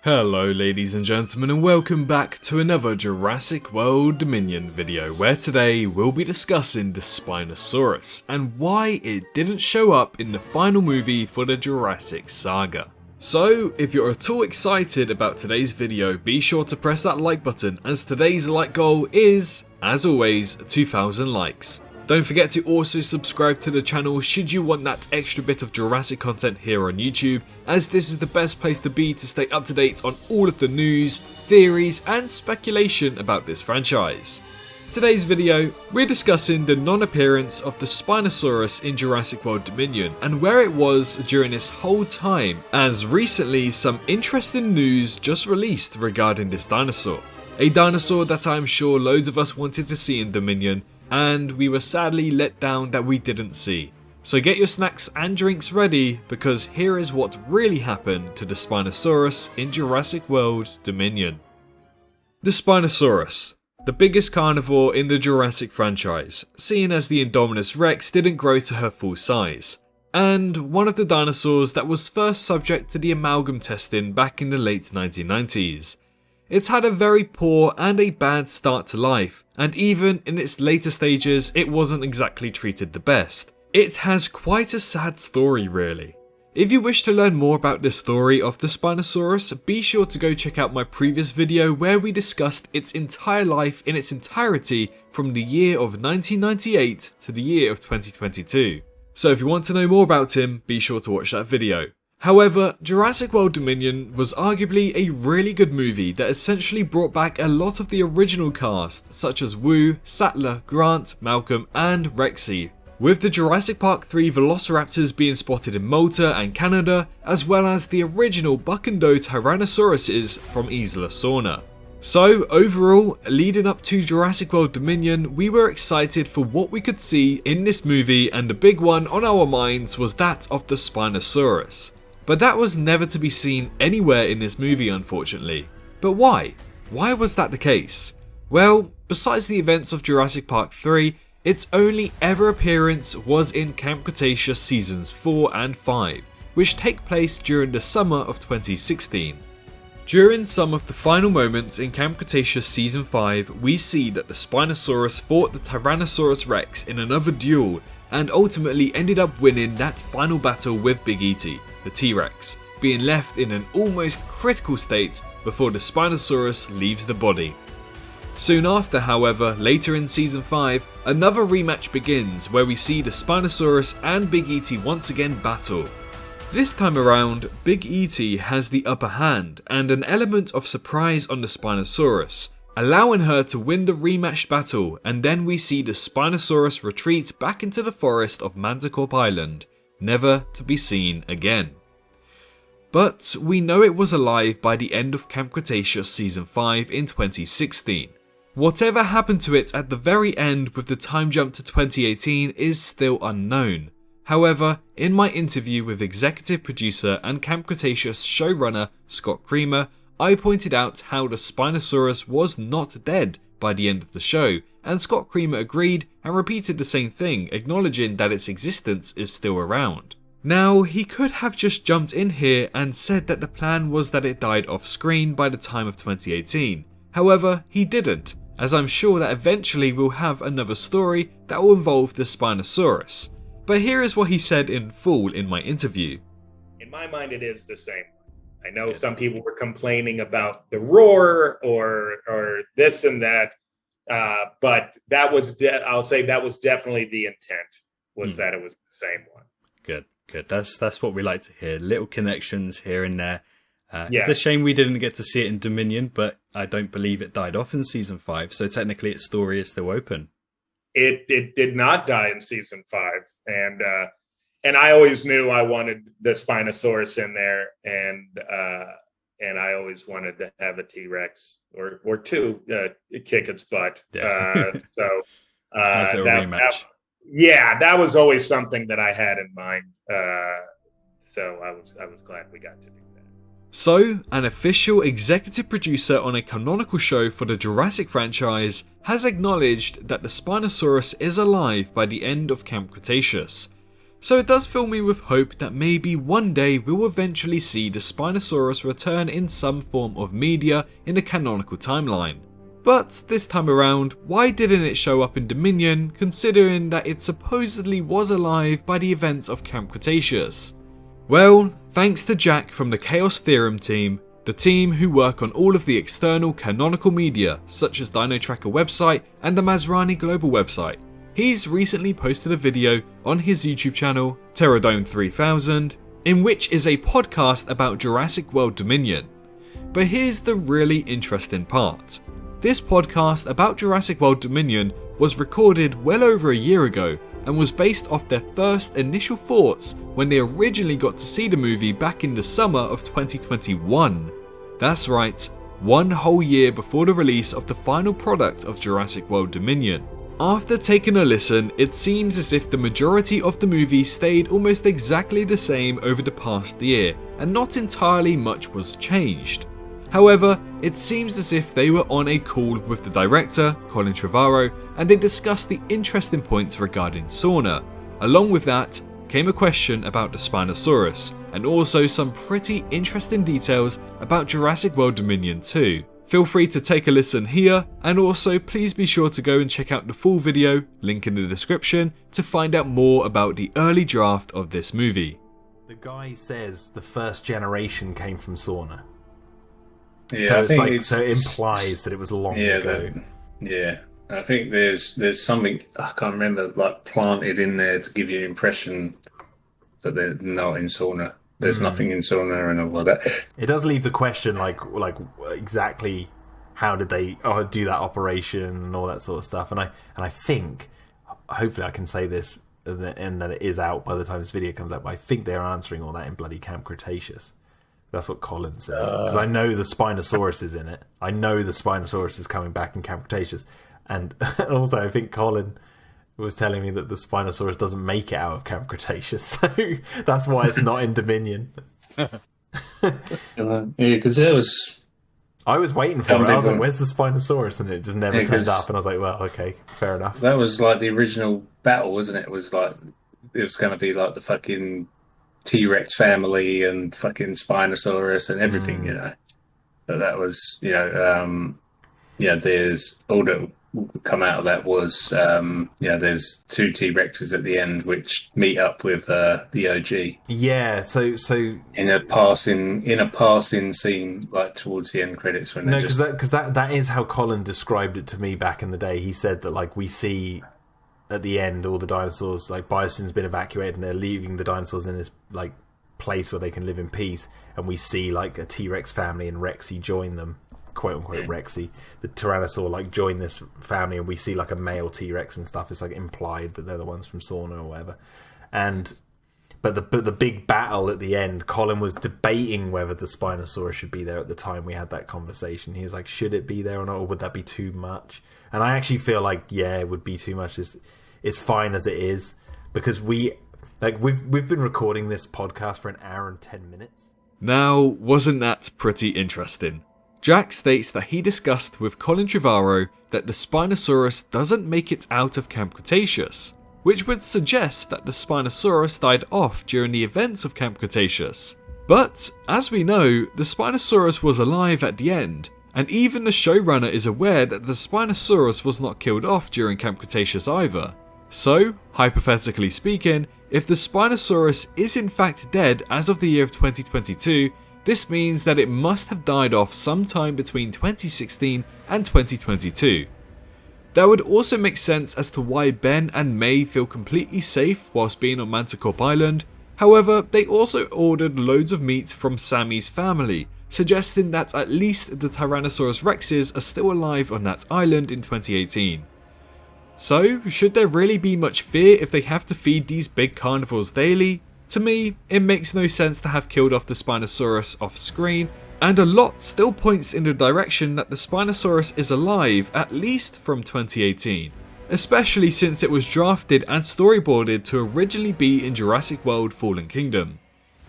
Hello ladies and gentlemen, and welcome back to another Jurassic World Dominion video, where today we'll be discussing the Spinosaurus and why it didn't show up in the final movie for the Jurassic saga. So if you're at all excited about today's video, be sure to press that like button, as today's like goal is, as always, 2,000 likes. Don't forget to also subscribe to the channel should you want that extra bit of Jurassic content here on YouTube, as this is the best place to be to stay up to date on all of the news, theories and speculation about this franchise. Today's video, we're discussing the non-appearance of the Spinosaurus in Jurassic World Dominion and where it was during this whole time, as recently some interesting news just released regarding this dinosaur. A dinosaur that I'm sure loads of us wanted to see in Dominion, and we were sadly let down that we didn't see. So get your snacks and drinks ready, because here is what really happened to the Spinosaurus in Jurassic World Dominion. The Spinosaurus, the biggest carnivore in the Jurassic franchise, seeing as the Indominus Rex didn't grow to her full size, and one of the dinosaurs that was first subject to the amalgam testing back in the late 1990s. It's had a very poor and a bad start to life, and even in its later stages it wasn't exactly treated the best. It has quite a sad story really. If you wish to learn more about the story of the Spinosaurus, be sure to go check out my previous video where we discussed its entire life in its entirety from the year of 1998 to the year of 2022. So if you want to know more about him, be sure to watch that video. However, Jurassic World Dominion was arguably a really good movie that essentially brought back a lot of the original cast, such as Wu, Sattler, Grant, Malcolm and Rexy, with the Jurassic Park 3 Velociraptors being spotted in Malta and Canada, as well as the original buck and doe Tyrannosauruses from Isla Sorna. So overall, leading up to Jurassic World Dominion, we were excited for what we could see in this movie, and the big one on our minds was that of the Spinosaurus. But that was never to be seen anywhere in this movie, unfortunately. But why? Why was that the case? Well, besides the events of Jurassic Park 3, its only ever appearance was in Camp Cretaceous Seasons 4 and 5, which take place during the summer of 2016. During some of the final moments in Camp Cretaceous Season 5, we see that the Spinosaurus fought the Tyrannosaurus Rex in another duel, and ultimately ended up winning that final battle with Big E.T., the T-Rex, being left in an almost critical state before the Spinosaurus leaves the body. Soon after, however, later in Season 5, another rematch begins where we see the Spinosaurus and Big E.T. once again battle. This time around, Big E.T. has the upper hand and an element of surprise on the Spinosaurus, allowing her to win the rematched battle, and then we see the Spinosaurus retreat back into the forest of Manticore Island, never to be seen again. But we know it was alive by the end of Camp Cretaceous Season 5 in 2016. Whatever happened to it at the very end with the time jump to 2018 is still unknown. However, in my interview with executive producer and Camp Cretaceous showrunner Scott Creamer, I pointed out how the Spinosaurus was not dead by the end of the show, and Scott Creamer agreed and repeated the same thing, acknowledging that its existence is still around. Now, he could have just jumped in here and said that the plan was that it died off screen by the time of 2018. However, he didn't, as I'm sure that eventually we'll have another story that will involve the Spinosaurus. But here is what he said in full in my interview. In my mind, it is the same. I know some people were complaining about the roar or this and that, but that was I'll say that was definitely the intent, was that it was the same one. Good. That's what we like to hear. Little connections here and there. It's a shame we didn't get to see it in Dominion, but I don't believe it died off in Season 5, so technically its story is still open. It did not die in Season 5, and I always knew I wanted the Spinosaurus in there, and I always wanted to have a T-Rex or two kick its butt. Yeah. As a rematch. That was always something that I had in mind. So I was glad we got to do that. So, an official executive producer on a canonical show for the Jurassic franchise has acknowledged that the Spinosaurus is alive by the end of Camp Cretaceous. So it does fill me with hope that maybe one day we'll eventually see the Spinosaurus return in some form of media in the canonical timeline. But this time around, why didn't it show up in Dominion, considering that it supposedly was alive by the events of Camp Cretaceous? Well, thanks to Jack from the Chaos Theorem team, the team who work on all of the external canonical media, such as Dino Tracker website and the Masrani Global website. He's recently posted a video on his YouTube channel, Pterodome 3000, in which is a podcast about Jurassic World Dominion. But here's the really interesting part. This podcast about Jurassic World Dominion was recorded well over a year ago and was based off their first initial thoughts when they originally got to see the movie back in the summer of 2021. That's right, 1 whole year before the release of the final product of Jurassic World Dominion. After taking a listen, it seems as if the majority of the movie stayed almost exactly the same over the past year, and not entirely much was changed. However, it seems as if they were on a call with the director, Colin Trevorrow, and they discussed the interesting points regarding Sauna. Along with that, came a question about the Spinosaurus, and also some pretty interesting details about Jurassic World Dominion 2. Feel free to take a listen here, and also please be sure to go and check out the full video, link in the description, to find out more about the early draft of this movie. The guy says the first generation came from Sauna. Yeah, so I it's think like, so it implies that it was long ago. I think there's something I can't remember, like planted in there to give you an impression that they're not in Sauna. There's nothing in Sauna and all of that. It does leave the question, like exactly how did they do that operation and all that sort of stuff. And I think, hopefully I can say this and that it is out by the time this video comes out, but I think they're answering all that in bloody Camp Cretaceous. That's what Colin said. Because I know the Spinosaurus is in it. I know the Spinosaurus is coming back in Camp Cretaceous. And also I think Colin was telling me that the Spinosaurus doesn't make it out of Camp Cretaceous. So that's why it's not in Dominion. Because there was... I was waiting for it. I was like, where's the Spinosaurus? And it just never turned up. And I was like, well, okay, fair enough. That was like the original battle, wasn't it? It was like... It was going to be like the fucking T-Rex family and fucking Spinosaurus and everything, you know. But that was, there's all that come out of that was, there's 2 T-Rexes at the end which meet up with the OG. Yeah, so in a passing scene, like towards the end credits when because that is how Colin described it to me back in the day. He said that like we see at the end all the dinosaurs, like Biocin's been evacuated and they're leaving the dinosaurs in this like place where they can live in peace, and we see like a T-Rex family and Rexy join them, quote unquote Rexy, the Tyrannosaur like join this family, and we see like a male T-Rex and stuff. It's like implied that they're the ones from Sauna or whatever. But the big battle at the end, Colin was debating whether the Spinosaurus should be there at the time we had that conversation. He was like, should it be there or not, or would that be too much? And I actually feel like, yeah, it would be too much. It's fine as it is, because we've been recording this podcast for 1 hour and 10 minutes. Now, wasn't that pretty interesting? Jack states that he discussed with Colin Trevorrow that the Spinosaurus doesn't make it out of Camp Cretaceous, which would suggest that the Spinosaurus died off during the events of Camp Cretaceous. But, as we know, the Spinosaurus was alive at the end, and even the showrunner is aware that the Spinosaurus was not killed off during Camp Cretaceous either. So, hypothetically speaking, if the Spinosaurus is in fact dead as of the year of 2022, this means that it must have died off sometime between 2016 and 2022. That would also make sense as to why Ben and May feel completely safe whilst being on Manticore Island. However, they also ordered loads of meat from Sammy's family, suggesting that at least the Tyrannosaurus Rexes are still alive on that island in 2018. So, should there really be much fear if they have to feed these big carnivores daily? To me, it makes no sense to have killed off the Spinosaurus off screen, and a lot still points in the direction that the Spinosaurus is alive at least from 2018, especially since it was drafted and storyboarded to originally be in Jurassic World Fallen Kingdom.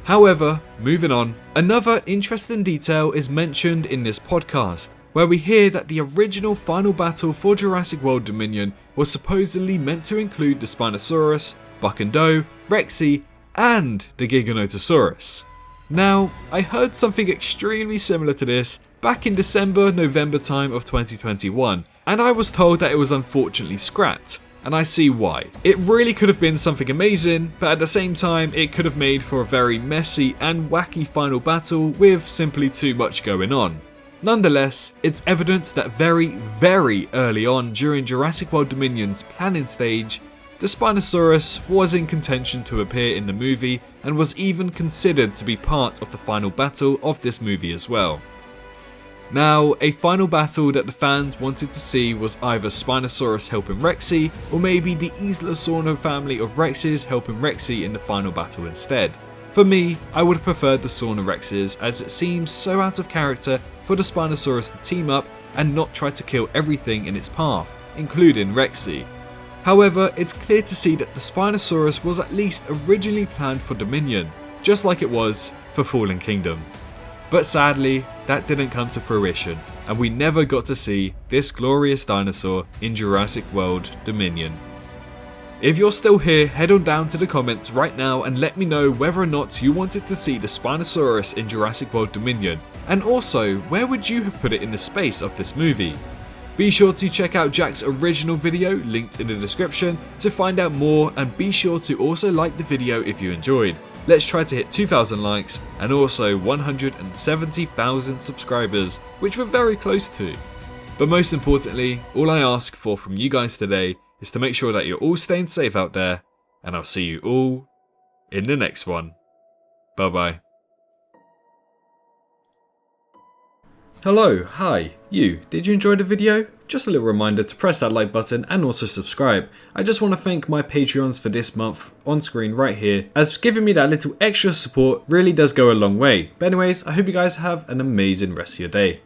However, moving on, another interesting detail is mentioned in this podcast, where we hear that the original final battle for Jurassic World Dominion was supposedly meant to include the Spinosaurus, Buck and Doe, Rexy, and the Giganotosaurus. Now, I heard something extremely similar to this back in November time of 2021, and I was told that it was unfortunately scrapped, and I see why. It really could have been something amazing, but at the same time it could have made for a very messy and wacky final battle with simply too much going on. Nonetheless, it's evident that very early on during Jurassic World Dominion's planning stage, the Spinosaurus was in contention to appear in the movie and was even considered to be part of the final battle of this movie as well. Now, a final battle that the fans wanted to see was either Spinosaurus helping Rexy, or maybe the Isla Sorna family of Rexes helping Rexy in the final battle instead. For me, I would have preferred the Sorna Rexes, as it seems so out of character for the Spinosaurus to team up and not try to kill everything in its path, including Rexy. However, it's clear to see that the Spinosaurus was at least originally planned for Dominion, just like it was for Fallen Kingdom. But sadly, that didn't come to fruition, and we never got to see this glorious dinosaur in Jurassic World Dominion. If you're still here, head on down to the comments right now and let me know whether or not you wanted to see the Spinosaurus in Jurassic World Dominion, and also, where would you have put it in the space of this movie? Be sure to check out Jack's original video, linked in the description, to find out more, and be sure to also like the video if you enjoyed. Let's try to hit 2,000 likes and also 170,000 subscribers, which we're very close to. But most importantly, all I ask for from you guys today is to make sure that you're all staying safe out there, and I'll see you all in the next one. Bye bye. Hello, hi, you, did you enjoy the video? Just a little reminder to press that like button and also subscribe. I just want to thank my Patreons for this month on screen right here, as giving me that little extra support really does go a long way. But anyways, I hope you guys have an amazing rest of your day.